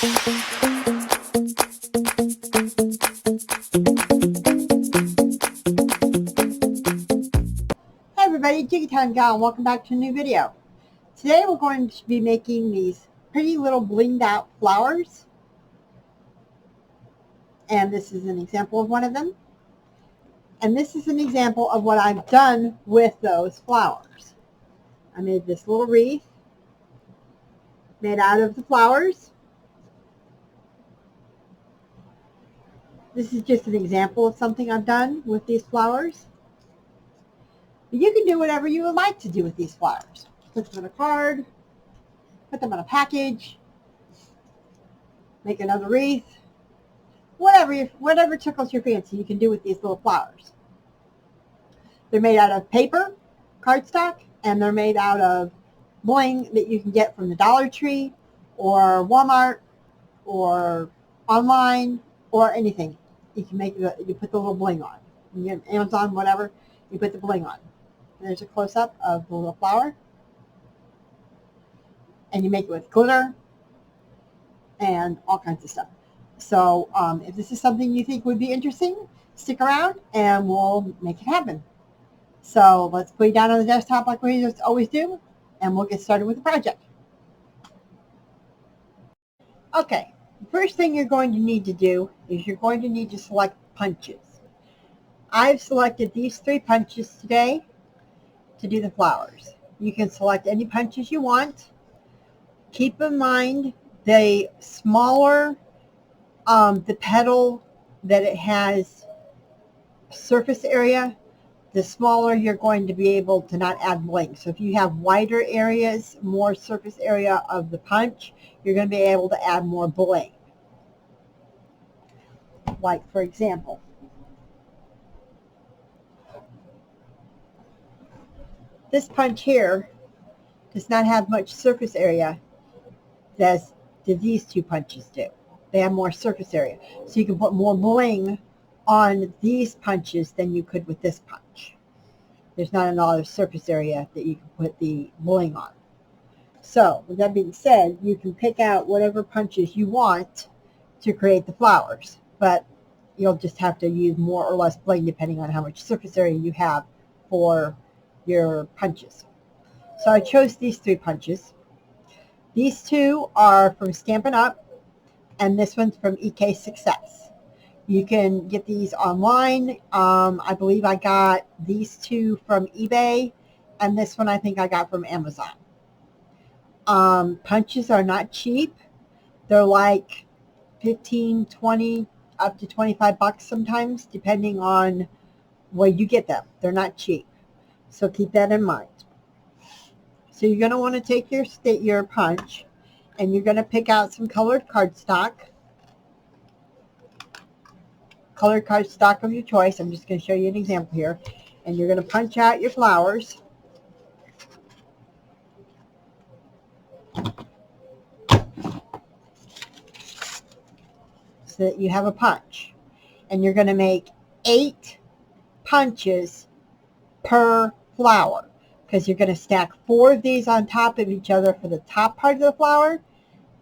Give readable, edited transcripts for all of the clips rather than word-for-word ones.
Hey everybody, Jiggy Time Gal, and welcome back to a new video. Today we're going to be making these pretty little blinged out flowers. And this is an example of one of them. And this is an example of what I've done with those flowers. I made this little wreath made out of the flowers. This is just an example of something I've done with these flowers. But you can do whatever you would like to do with these flowers. Put them on a card, put them on a package, make another wreath, whatever tickles your fancy you can do with these little flowers. They're made out of paper, cardstock, and they're made out of bling that you can get from the Dollar Tree or Walmart or online or anything. You can you put the little bling on. You get Amazon, whatever, you put the bling on. There's a close-up of the little flower. And you make it with glitter and all kinds of stuff. So if this is something you think would be interesting, stick around and we'll make it happen. So let's put it down on the desktop like we just always do, and we'll get started with the project. Okay, the first thing you're going to need to do is you're going to need to select punches. I've selected these 3 punches today to do the flowers. You can select any punches you want. Keep in mind the smaller the petal that it has surface area, the smaller you're going to be able to not add bling. So if you have wider areas, more surface area of the punch, you're going to be able to add more bling. Like for example, this punch here does not have much surface area as these 2 punches do. They have more surface area. So you can put more bling on these punches than you could with this punch. There's not a lot of surface area that you can put the bling on. So with that being said, you can pick out whatever punches you want to create the flowers, but you'll just have to use more or less bling depending on how much surface area you have for your punches. So I chose these 3 punches. These 2 are from Stampin' Up, and this one's from EK Success. You can get these online. I believe I got these 2 from eBay, and this one I think I got from Amazon. Punches are not cheap. They're like 15, 20, up to 25 bucks sometimes, depending on where you get them. They're not cheap. So keep that in mind. So you're going to want to take your punch, and you're going to pick out some colored cardstock. Colored cardstock of your choice. I'm just going to show you an example here. And you're going to punch out your flowers. So that you have a punch. And you're going to make 8 punches per flower, because you're going to stack 4 of these on top of each other for the top part of the flower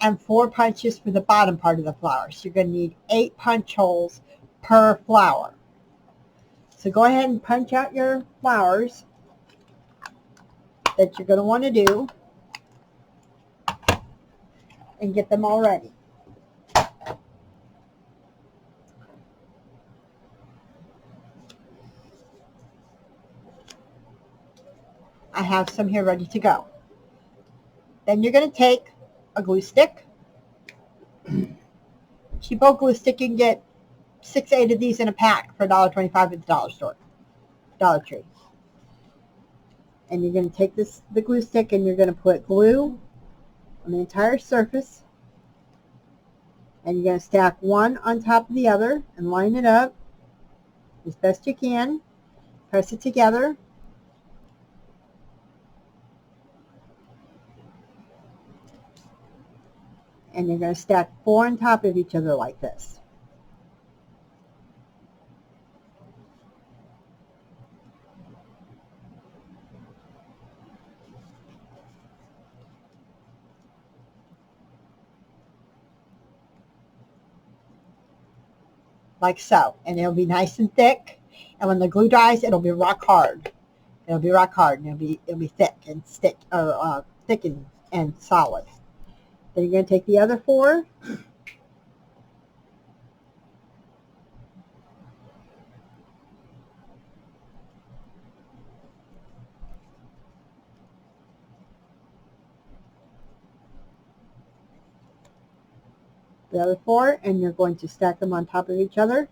and 4 punches for the bottom part of the flower. So you're going to need 8 punch holes per flower. So go ahead and punch out your flowers that you're going to want to do and get them all ready. I have some here ready to go. Then you're going to take a glue stick. Cheapo glue stick, you can get 6, 8 of these in a pack for $1.25 at the dollar store, Dollar Tree. And you're going to take the glue stick, and you're going to put glue on the entire surface. And you're going to stack one on top of the other and line it up as best you can. Press it together. And you're going to stack 4 on top of each other like this. like so. And it'll be nice and thick. And when the glue dries, it'll be rock hard. It'll be rock hard, and it'll be thick and thick and solid. Then you're going to take the other 4. And you're going to stack them on top of each other.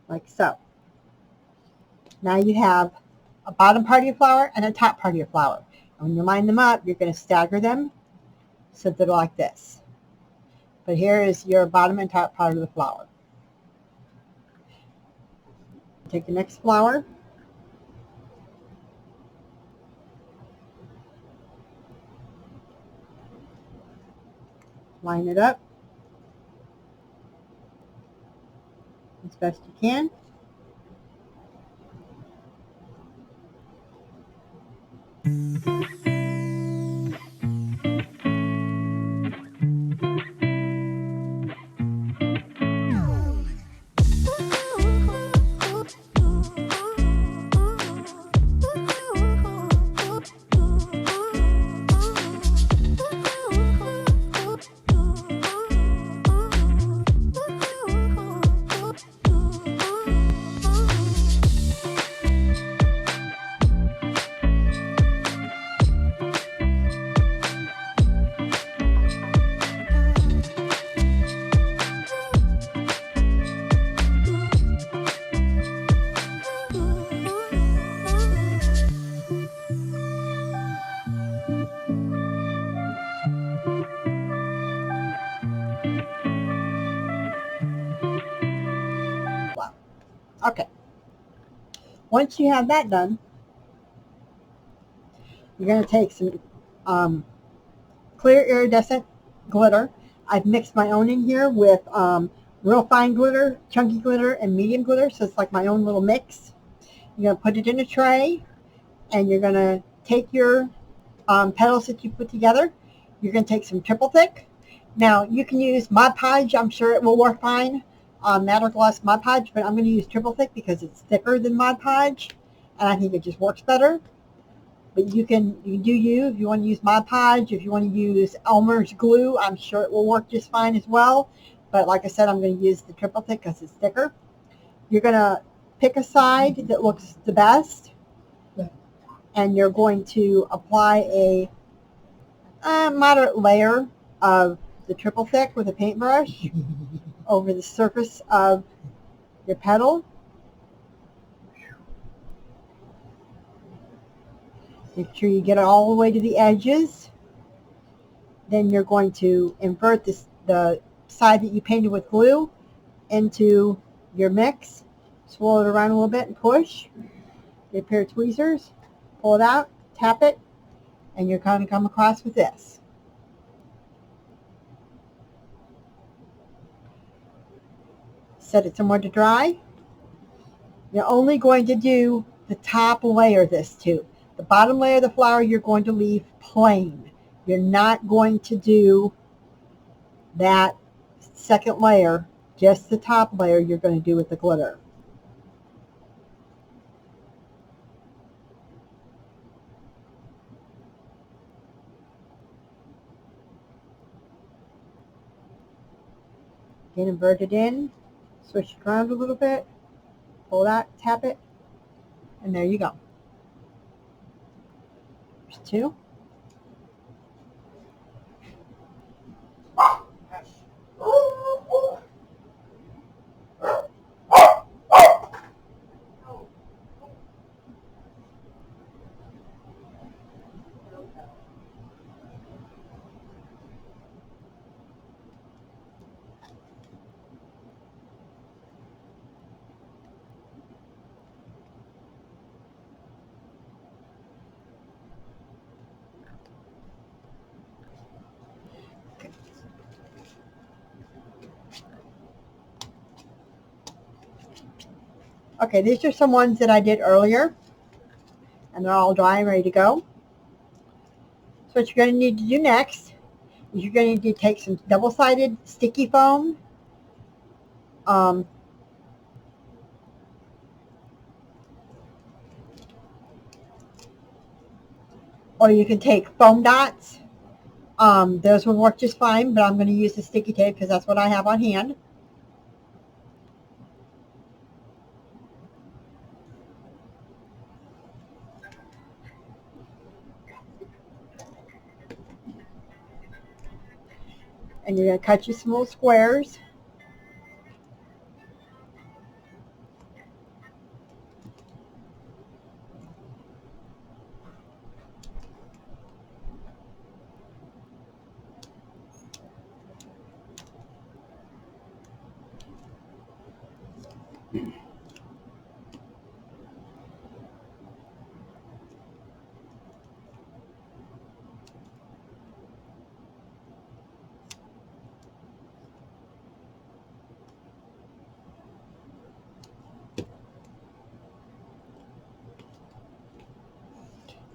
Like so. Now you have a bottom part of your flower and a top part of your flower. And when you line them up, you're going to stagger them so that they're like this. But here is your bottom and top part of the flower. Take the next flower. Line it up as best you can. Okay. Once you have that done, you're going to take some clear iridescent glitter. I've mixed my own in here with real fine glitter, chunky glitter, and medium glitter, so it's like my own little mix. You're going to put it in a tray, and you're going to take your petals that you put together. You're going to take some triple thick. Now, you can use Mod Podge. I'm sure it will work fine on Matte or Gloss Mod Podge, but I'm going to use triple thick because it's thicker than Mod Podge, and I think it just works better. But you can do if you want to use Mod Podge, if you want to use Elmer's glue, I'm sure it will work just fine as well. But like I said, I'm going to use the triple thick because it's thicker. You're going to pick a side that looks the best, and you're going to apply a moderate layer of the triple thick with a paintbrush over the surface of your petal. Make sure you get it all the way to the edges. Then you're going to invert the side that you painted with glue into your mix. Swirl it around a little bit and push. Get a pair of tweezers, pull it out, tap it, and you're going to come across with this. Set it somewhere to dry. You're only going to do the top layer this too. The bottom layer of the flower you're going to leave plain. You're not going to do that second layer, just the top layer you're going to do with the glitter. Again, invert it in, switch it around a little bit, pull it out, tap it, and there you go. There's 2. Okay, these are some ones that I did earlier, and they're all dry and ready to go. So what you're going to need to do next is you're going to need to take some double-sided sticky foam, um, or you can take foam dots. Those will work just fine, but I'm going to use the sticky tape because that's what I have on hand. And you're going to cut your small squares.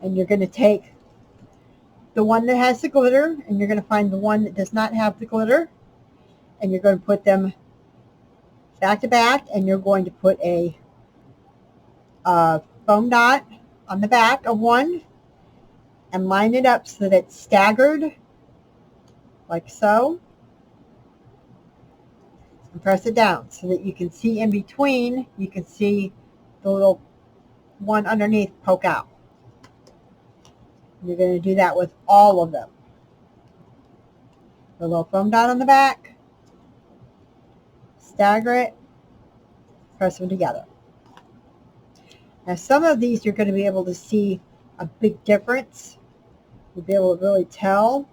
And you're going to take the one that has the glitter, and you're going to find the one that does not have the glitter, and you're going to put them back to back, and you're going to put a foam dot on the back of one and line it up so that it's staggered, like so, and press it down so that you can see in between, you can see the little one underneath poke out. You're going to do that with all of them. The little foam dot on the back, stagger it, press them together. Now some of these you're going to be able to see a big difference. You'll be able to really tell,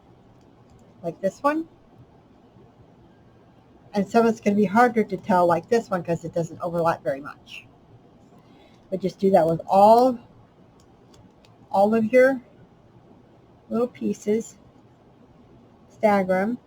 like this one. And some of it's going to be harder to tell, like this one, because it doesn't overlap very much. But just do that with all of your little pieces. Stagger them.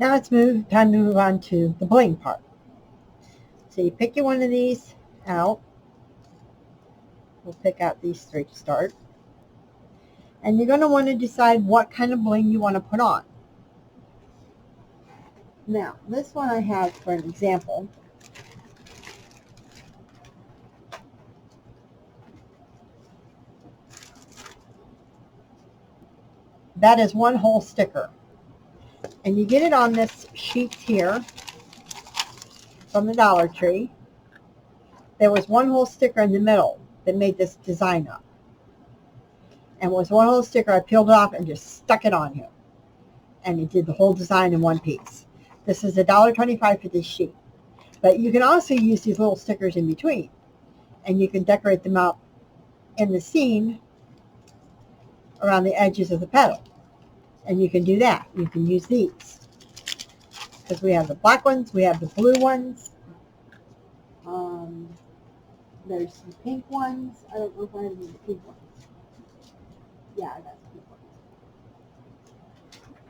Now it's time to move on to the bling part. So you pick your one of these out. We'll pick out these 3 to start. And you're going to want to decide what kind of bling you want to put on. Now, this one I have for an example. That is one whole sticker. And you get it on this sheet here from the Dollar Tree. There was one whole sticker in the middle that made this design up. And it was one whole sticker. I peeled it off and just stuck it on here. And it did the whole design in one piece. This is $1.25 for this sheet. But you can also use these little stickers in between. And you can decorate them up in the scene around the edges of the petal. And you can do that. You can use these. Because we have the black ones, we have the blue ones. There's some pink ones. I don't know if I have any pink ones. Yeah, I got some pink ones.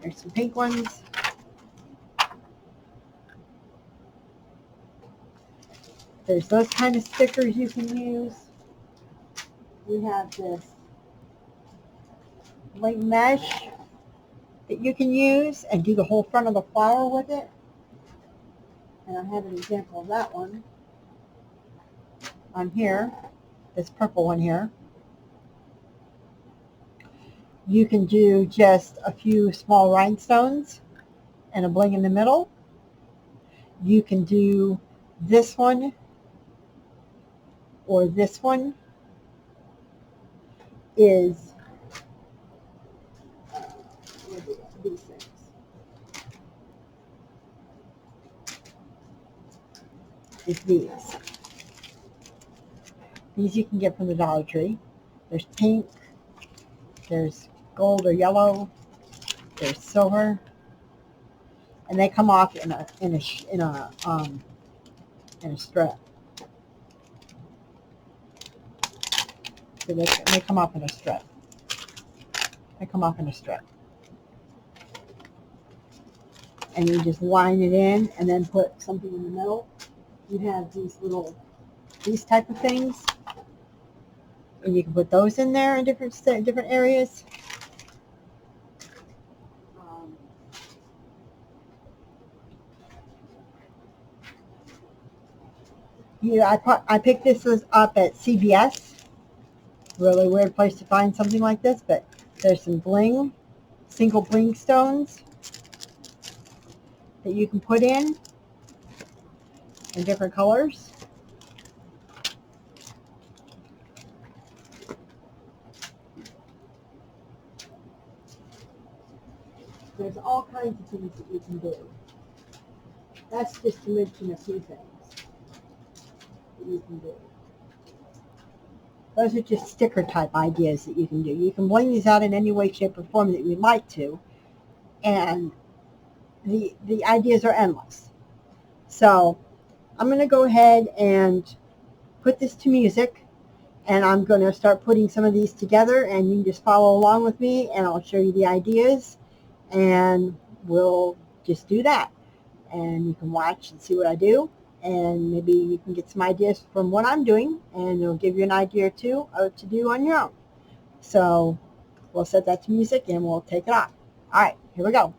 There's some pink ones. There's those kind of stickers you can use. We have this bling mesh that you can use and do the whole front of the flower with it. And I have an example of that one on here, this purple one here. You can do just a few small rhinestones and a bling in the middle. You can do this one or this one is these things. Is these. These you can get from the Dollar Tree. There's pink, there's gold or yellow, there's silver, and they come off in a strip. So they come off in a strip. They come off in a strip. And you just line it in and then put something in the middle. You have these type of things. And you can put those in there in different areas. I picked this up at CVS. Really weird place to find something like this, but there's some bling, single bling stones that you can put in different colors. There's all kinds of things that you can do. That's just to mention a few things that you can do. Those are just sticker type ideas that you can do. You can bling these out in any way, shape, or form that you'd like to. And the ideas are endless. So I'm going to go ahead and put this to music. And I'm going to start putting some of these together. And you can just follow along with me. And I'll show you the ideas. And we'll just do that. And you can watch and see what I do. And maybe you can get some ideas from what I'm doing, and it'll give you an idea or two to do on your own. So we'll set that to music, and we'll take it on. All right, here we go.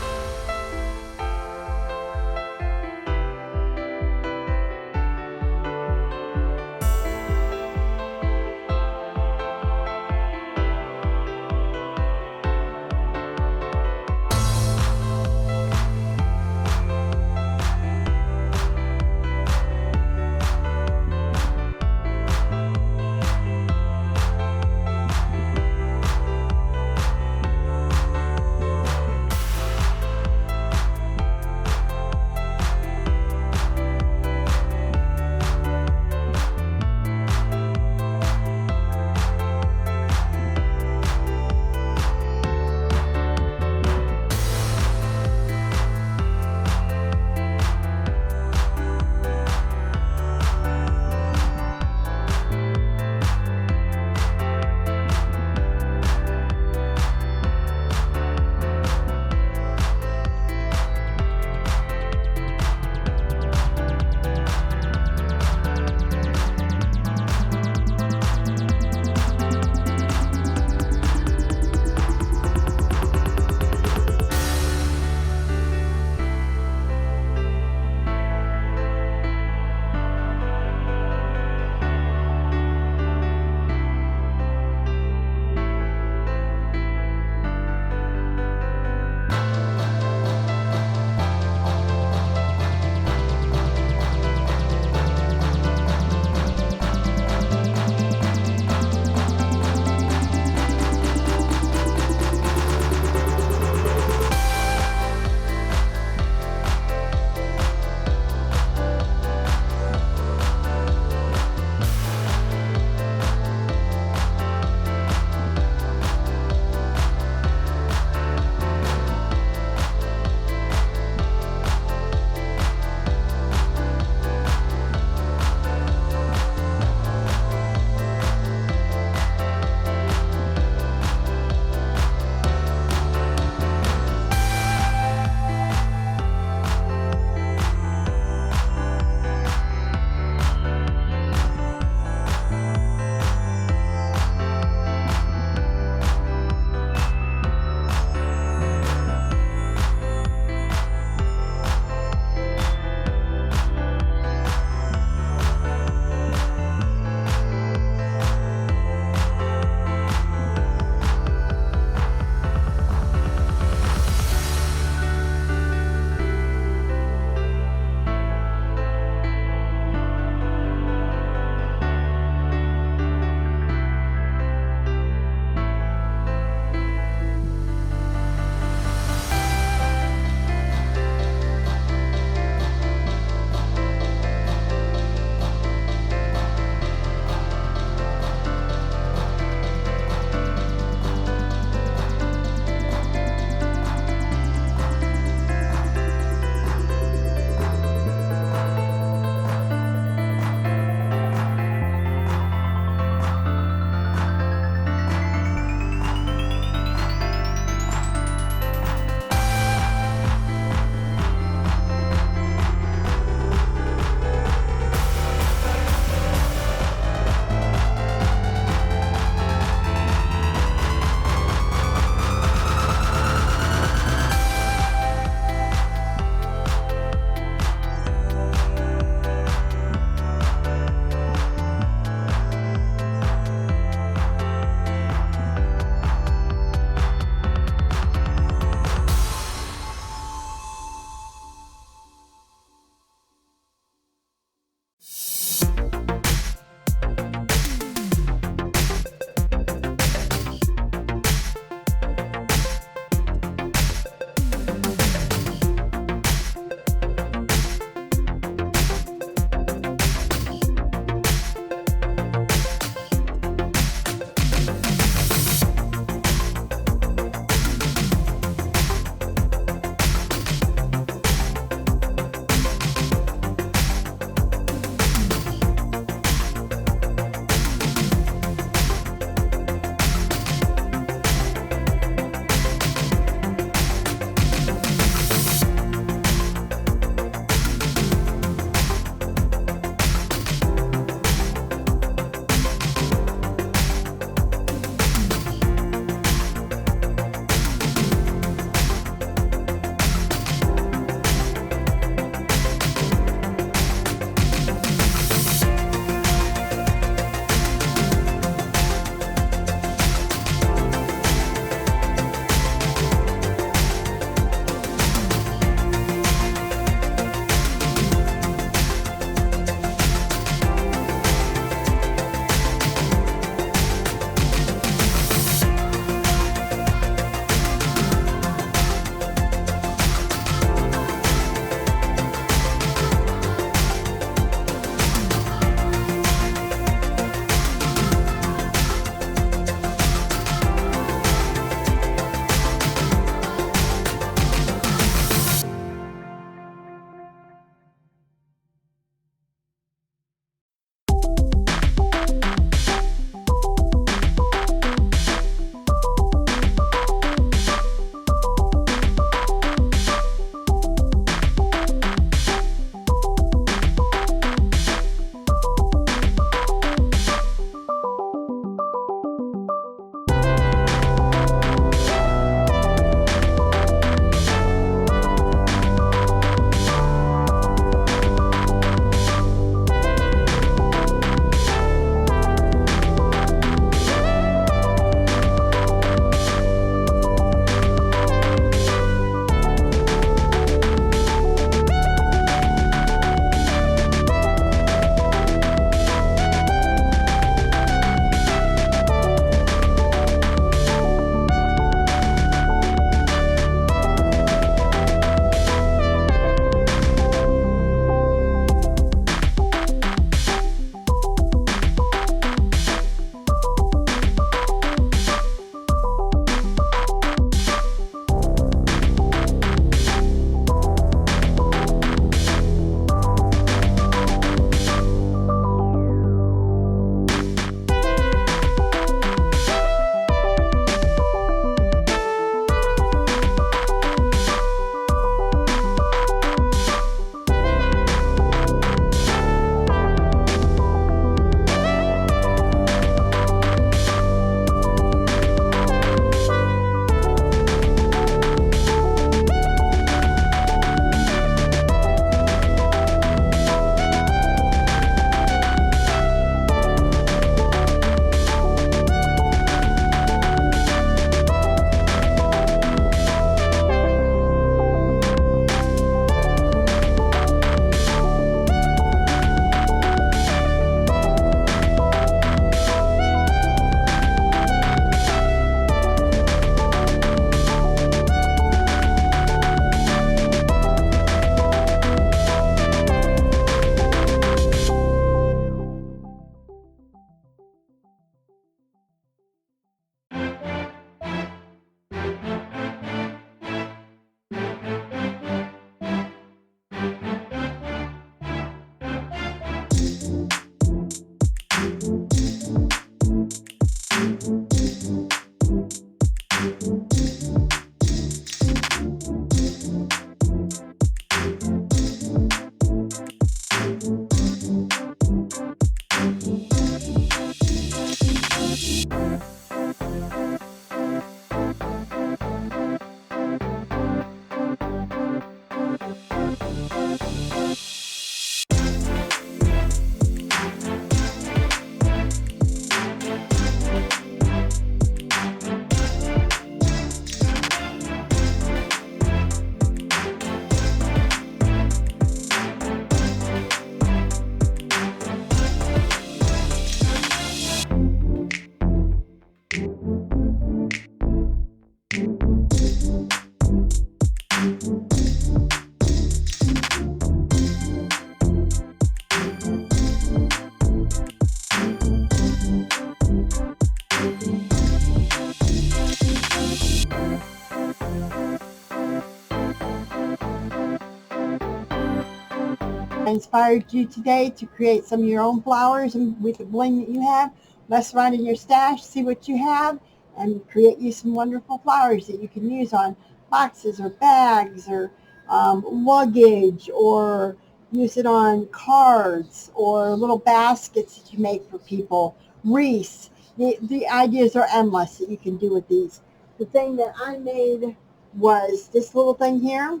inspired you today to create some of your own flowers and with the bling that you have. Mess around in your stash, see what you have, and create you some wonderful flowers that you can use on boxes or bags or luggage, or use it on cards or little baskets that you make for people, wreaths. The ideas are endless that you can do with these. The thing that I made was this little thing here.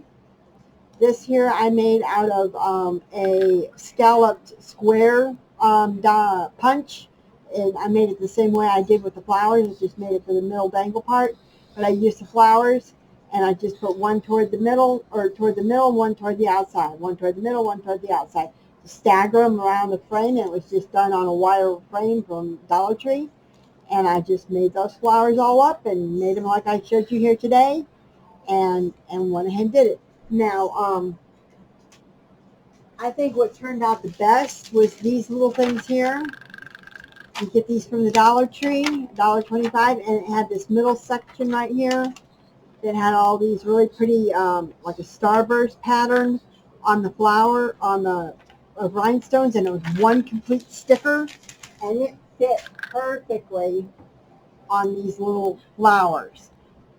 This here I made out of a scalloped square punch, and I made it the same way I did with the flowers. I just made it for the middle dangle part, but I used the flowers, and I just put one toward the middle, one toward the outside, one toward the middle, one toward the outside. To stagger them around the frame, and it was just done on a wire frame from Dollar Tree, and I just made those flowers all up and made them like I showed you here today, and went ahead and did it. Now, I think what turned out the best was these little things here. You get these from the Dollar Tree, $1.25, and it had this middle section right here that had all these really pretty, like a starburst pattern on the flower, on the rhinestones, and it was one complete sticker, and it fit perfectly on these little flowers.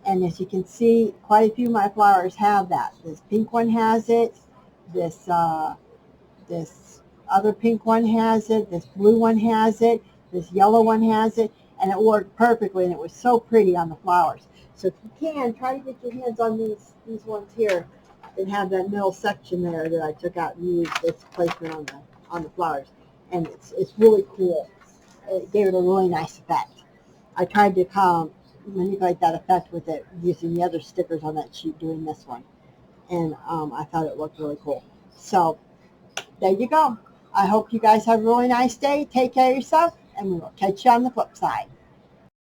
And as you can see, quite a few of my flowers have that. This pink one has it. This other pink one has it. This blue one has it. This yellow one has it. And it worked perfectly, and it was so pretty on the flowers. So if you can, try to get your hands on these ones here that have that middle section there that I took out and used this placement on the flowers. And it's really cool. It gave it a really nice effect. I tried to manipulate that effect with it using the other stickers on that sheet doing this one. And I thought it looked really cool. So there you go. I hope you guys have a really nice day. Take care of yourself, and we will catch you on the flip side.